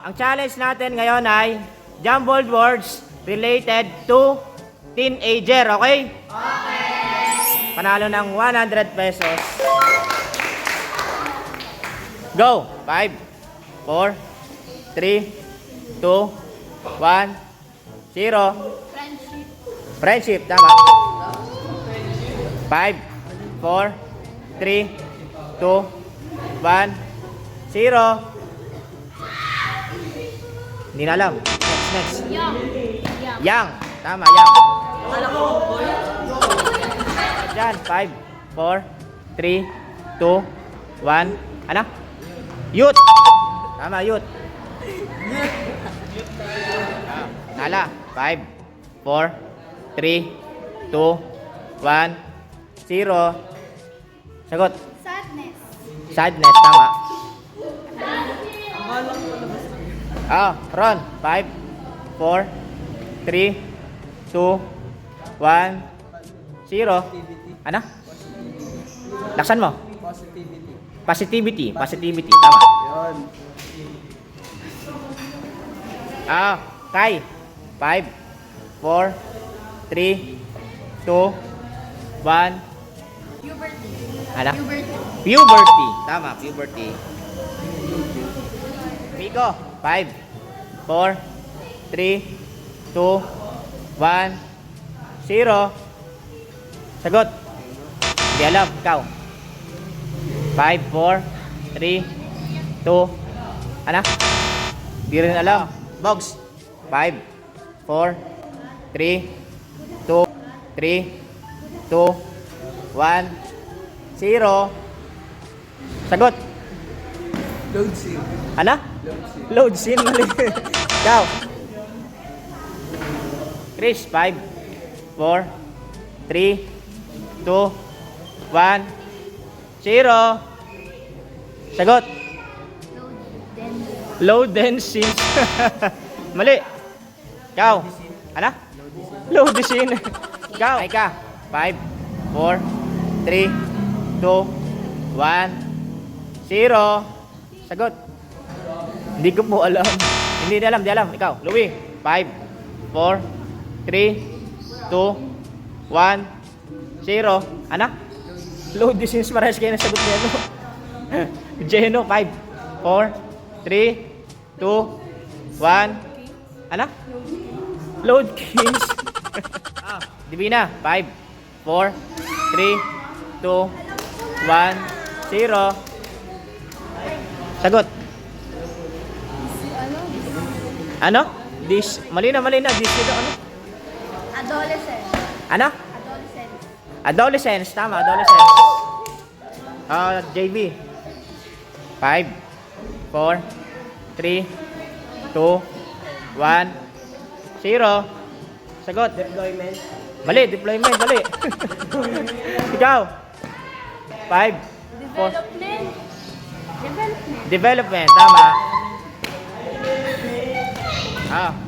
Ang challenge natin ngayon ay jumbled words related to teenager, okay? Okay! Panalo ng 100 pesos. Go! 5, 4, 3, 2, 1, 0. Friendship, tama. 5, 4, 3, 2, 1, 0. Hindi na alam. Next. Yang. Tama, yang. Diyan. 5, 4, 3, 2, 1. Ano? Youth. Tama, youth. Nala. 5, 4, 3, 2, 1, 0. Sagot. Sadness. Sadness. Tama. Ron. 5, 4, 3, 2, 1, 0. Ano? Laksan mo. Positivity. Positivity. Tama. Kai. 5, 4, 3, 2, 1. Puberty. Ano? Puberty. Puberty. Tama, puberty. Miko. 5, 4, 3, 2, 1, 0. Sagot. Hindi alam. Ikaw. 5, 4, 3, 2. Ano? Hindi rin alam. Bogs. 5, 4, 3, 2, 3, 2, 1, 0. Sagot. Load scene. Ano? Load scene. Mali. Ikaw. Chris. 5, 4, 3, 2, 1, 0. Sagot. Load then scene. Mali. Ikaw. Ano? Load scene. Ikaw. Ay ka. 5, 4, 3, 2, 1, 0. Sagot. Hindi ko po alam. Hindi alam, di alam. Ikaw, Louie. 5, 4, 3, 2, 1, 0. Ano? Load the scenes. Marahas kayo nasagot niya. Jeno. 5, 4, 3, 2, 1. Ano? Load kings. Divina. 5, 4, 3, 2, 1, 0. Sagot. Ano? Mali na. This ano? Adolescent. Ano? Adolescent. Adolescence. Tama, adolescence. JB. 5, 4, 3, 2, 1, 0. Sagot. Deployment. Mali, deployment. Mali. Ikaw. 5, 4. Development. Tama.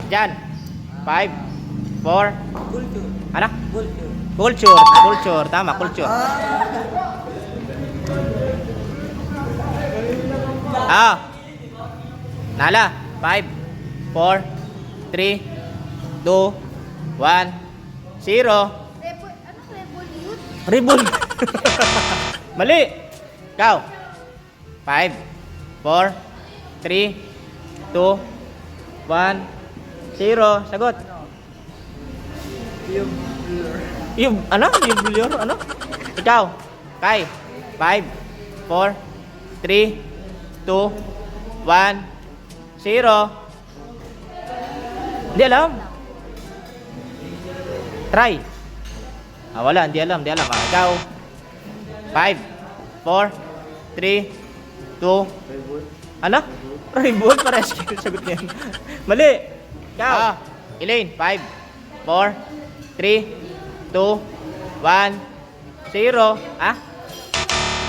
Diyan. 5, 4. Culture. Ano? Culture. Culture. Tama, culture. Nala. 5, 4, 3, 2, 1, 0. Revolute? Ribon. Mali. Ikaw. 5, 4, 3, 2, 1, 0. Sagot. Yung ano? Yung blur? Ano? Ikaw. Kai. 5, 4, 3, 2, 1, 0. Hindi alam. Try. Wala. Hindi alam. Ikaw. 5, 4, 3, 2. Ano? Reboot. Parehas kayo sagot niyan. Mali. Ikaw. Elaine. 5, 4, 3, 2, 1, 0.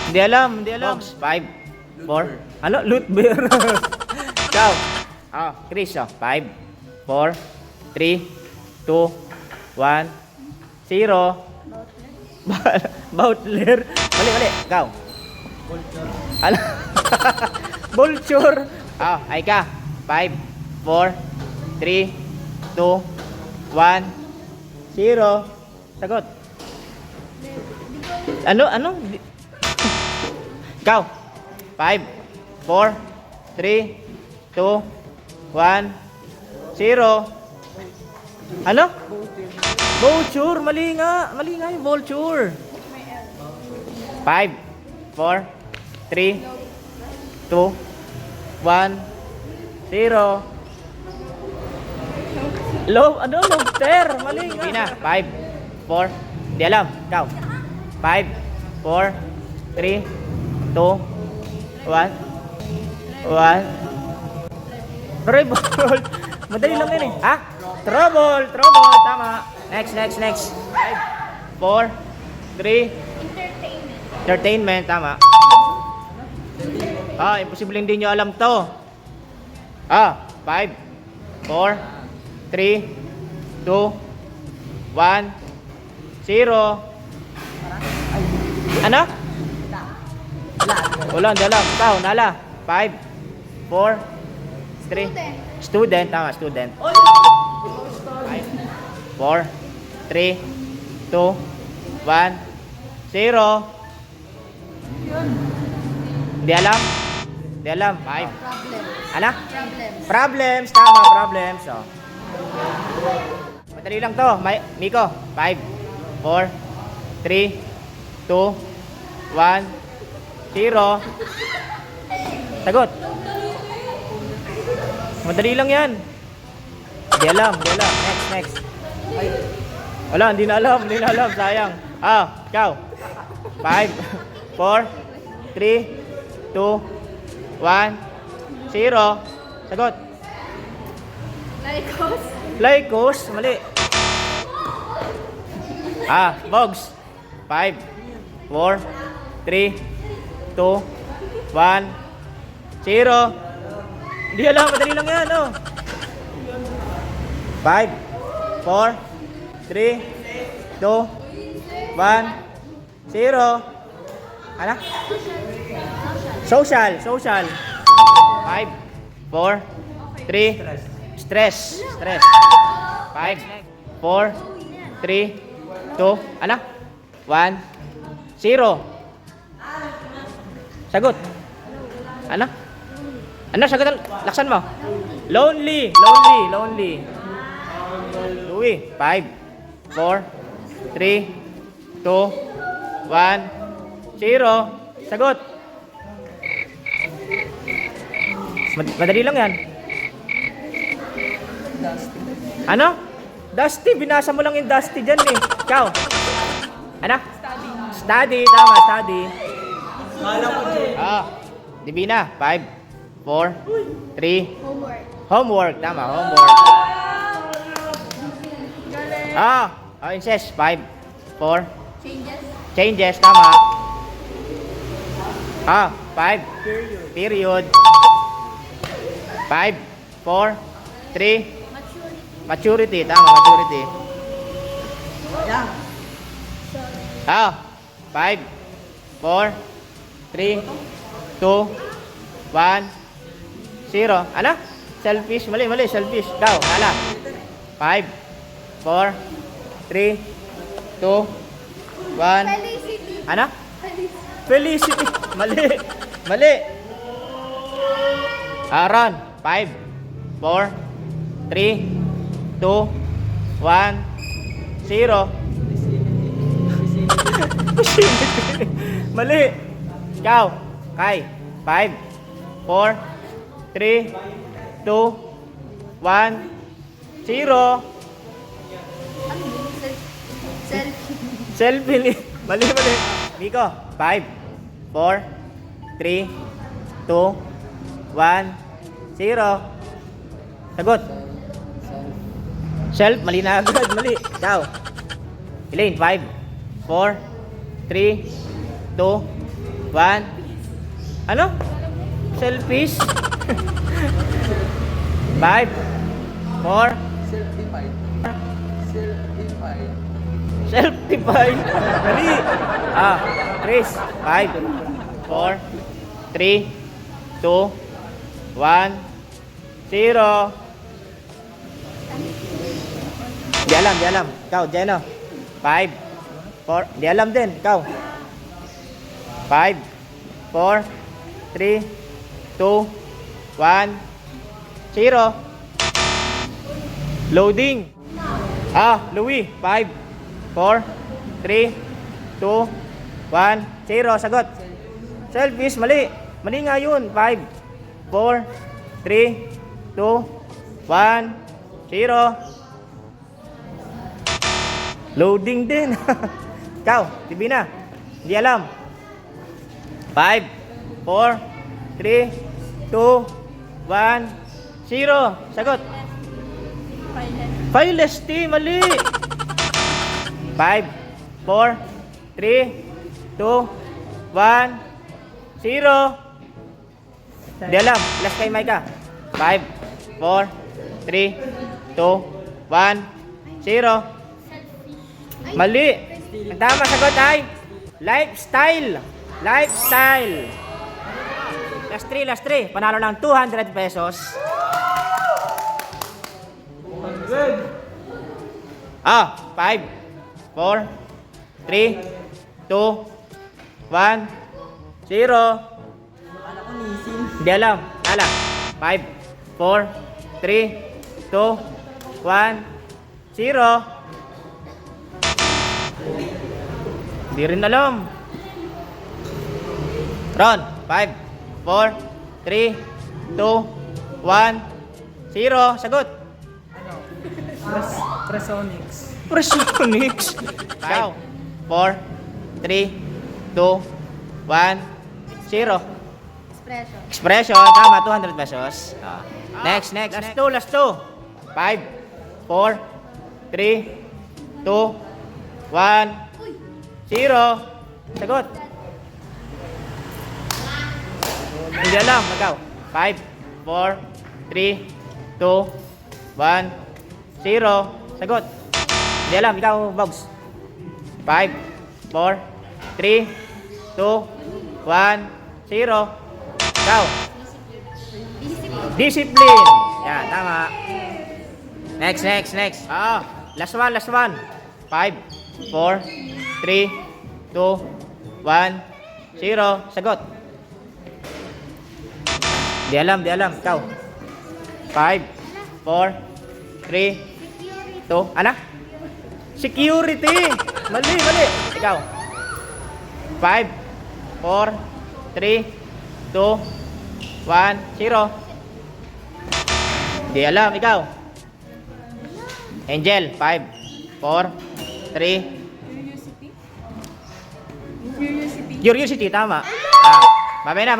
Hindi alam. 5, 4. Ano? Loot bear. Ikaw. Chris. 5, 4, 3, 2, 1, 0. Boutler. Mali. Ikaw. Vulture. Vulture. Ay ka. 5, 4, 3, 2, 1, 0. Sagot. Ano? Ikaw. 5, 4, 3, 2, 1, 0. Ano? Vulture. Mali nga yung vulture. 5, 4, 3, 2, 1, 0. Lobster. Mali nga. Pina. 5, 4. Di alam. Ikaw. 5, 4, 3, 2, 1, 1. Trouble. Madali lang yun eh. Ha? Trouble. Tama. Next. 5, 4, 3. Entertainment. Tama. Imposible hindi nyo alam to. 5, 4, 3, 2, 1, 0. Ano? Wala, hindi alam. Ikaw, nala. 5, 4, 3. Student. Tama, student. 5, 4, 3, 2, 1, 0. Hindi alam? 5. Ano? Problems. Tama, problems. Madali lang to. Miko. 5, 4, 3, 2, 1, 0. Sagot. Madali lang yan. Hindi alam. Next. Wala, hindi na alam. Sayang. Ikaw. 5, 4, 3, 2, 1, 0. Sagot. Lycos. Mali. Bogs. 5, 4, 3, 2, 1, 0. Hindi alam, madali lang yan, 5, 4, 3, 2, 1, 0. Ano? Social. 5, 4, 3, stress. 5, 4, 3, 2, ano? 1, 0. Sagot. Ano? Sagot? Laksan mo. Lonely. Louie. 5, 4, 3, 2, 1, 0. Sagot. Madali lang yan. Ano? Dusty. Binasa mo lang yung Dusty dyan eh. Ikaw. Ano? Study. Tama, study. Divina. 5, 4, 3. Homework. Tama, homework. Incest. 5, 4. Changes. Tama. 5. Period. 5, 4, 3. Maturity. Tama, maturity. 5, 4, 3, 2, 1, 0. Ano? Selfish. Mali. Selfish. Ikaw. Nala. 5, 4, 3, 2, 1. Ano? Felicity. Mali. Aaron. 5, 4, 3, 2, 1, 0. Mali. Ikaw. Kai. 5, 4, 3, 2, 1, 0. Selfie. Mali. Miko. 5, 4, 3, 2, 1, 0. Sagot. Self. Mali na agad. Mali. Ikaw. Elaine. 5, 4, 3, 2, 1. Ano? Selfish. 5, 4. Self-defined. Mali. Chris. 5, 4, 3, 2, 1, 0. Di alam, di alam. Ikaw, Jeno. 5, 4. Di alam din. Ikaw. 5, 4, 3, 2, 1, 0. Loading. Louie. 5, 4, 3, 2, 1, 0. Sagot. Selfish. Mali. Mali nga yun. 5, 4, 3, 2, 1, 0. Loading din. Ikaw, Tibina. Hindi alam. 5, 4, 3, 2, 1, 0. Sagot. Files T. Mali. 5, 4, 3, 2, 1, 0. Hindi alam. Last kay Micah. 5, 4, 3, 2, 1, 0. Mali. Ang tama sagot ay lifestyle. Lifestyle. Last 3. Panalo ng 200 pesos. 5, 4, 3, 2, 1, 0. Hindi alam. Nala. 5, 4, 3, 2, 1, 0. Hindi rin alam. Ron. 5, 4, 3, 2, 1, 0. Sagot. Presonics. Presonics. 5, 4, 3, 2, 1, 0. Espresso. Expression. Tama. 200 pesos. Next. Last 2. 5, 4, 3, 2, 1, 0. Sagot. Hindi alam. Ikaw. 5, 4, 3, 2, 1, 0. Sagot. Hindi alam. Ikaw, Bogs. 5, 4, 3, 2, 1, 0. Ikaw. Discipline. Yan, tama. Next. Last one. 5, 4, 3, 2, 1, 0. Sagot. Di alam. Ikaw. 5, 4, 3, 2, ano? Security. Mali. Ikaw. 5, 4, 3, 2, 1, 0. Di alam. Ikaw. Angel. 5, 4, 3. Curiosity. Tama. Mamay na.